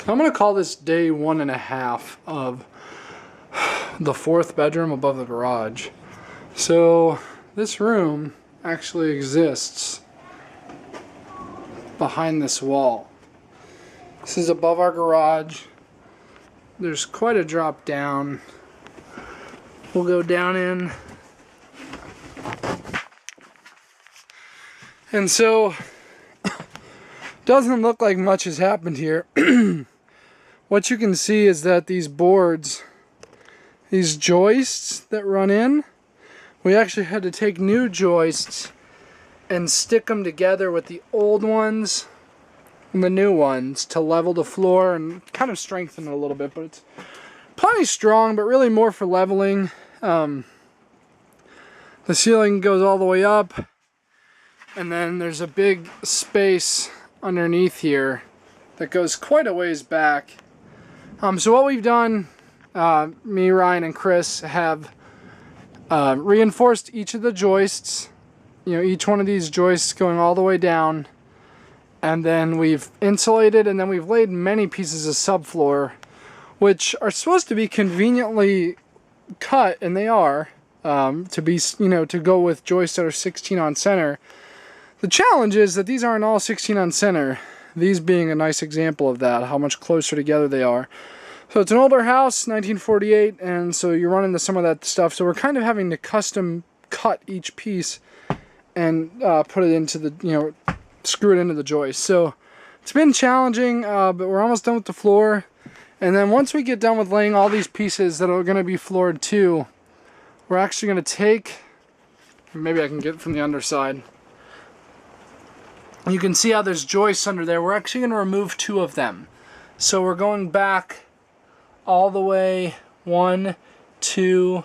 I'm going to call this day 1.5 of the fourth bedroom above the garage. So this room actually exists behind this wall. This is above our garage. There's quite a drop down. We'll go down in. And so, doesn't look like much has happened here. What you can see is that these boards, these joists that run in, we actually had to take new joists and stick them together with the old ones and the new ones to level the floor and kind of strengthen it a little bit, but it's plenty strong, but really more for leveling. The ceiling goes all the way up, and then there's a big space underneath here that goes quite a ways back. So what we've done, me, Ryan, and Chris have reinforced each of the joists, each one of these joists going all the way down, and then we've insulated, and then we've laid many pieces of subfloor, which are supposed to be conveniently cut, and they are, to go with joists that are 16 on center. The challenge is that these aren't all 16 on center, these being a nice example of that, how much closer together they are. So it's an older house, 1948, and so you're running into some of that stuff, so we're kind of having to custom cut each piece and put it into the, screw it into the joist. So it's been challenging, but we're almost done with the floor. And then once we get done with laying all these pieces that are going to be floored too, we're actually going to take, maybe I can get it from the underside. You can see how there's joists under there. We're actually going to remove 2 of them. So we're going back all the way 1, 2,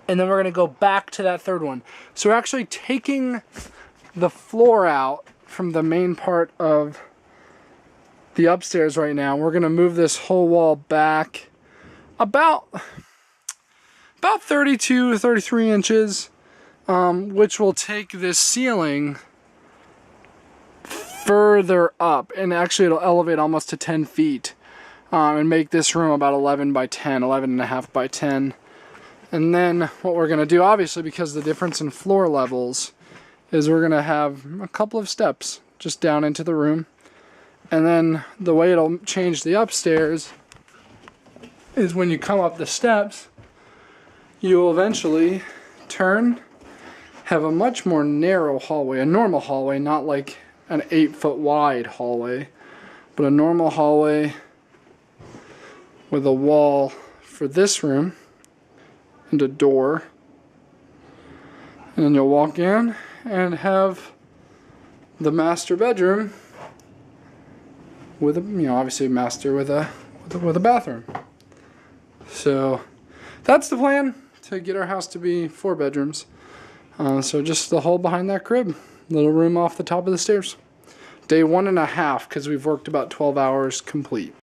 and then we're going to go back to that 3rd one. So we're actually taking the floor out from the main part of the upstairs right now. We're going to move this whole wall back about 32, 33 inches, which will take this ceiling further up, and actually it'll elevate almost to 10 feet and make this room about 11 by 10, 11.5 by 10. And then what we're going to do, obviously because of the difference in floor levels, is we're going to have a couple of steps just down into the room. And then the way it'll change the upstairs is when you come up the steps, you will eventually turn, have a much more narrow hallway, a normal hallway, not like an 8-foot wide hallway, but a normal hallway with a wall for this room and a door. And then you'll walk in and have the master bedroom with a, obviously master with a bathroom. So that's the plan, to get our house to be 4 bedrooms. So just the hole behind that crib, little room off the top of the stairs. Day 1.5, because we've worked about 12 hours complete.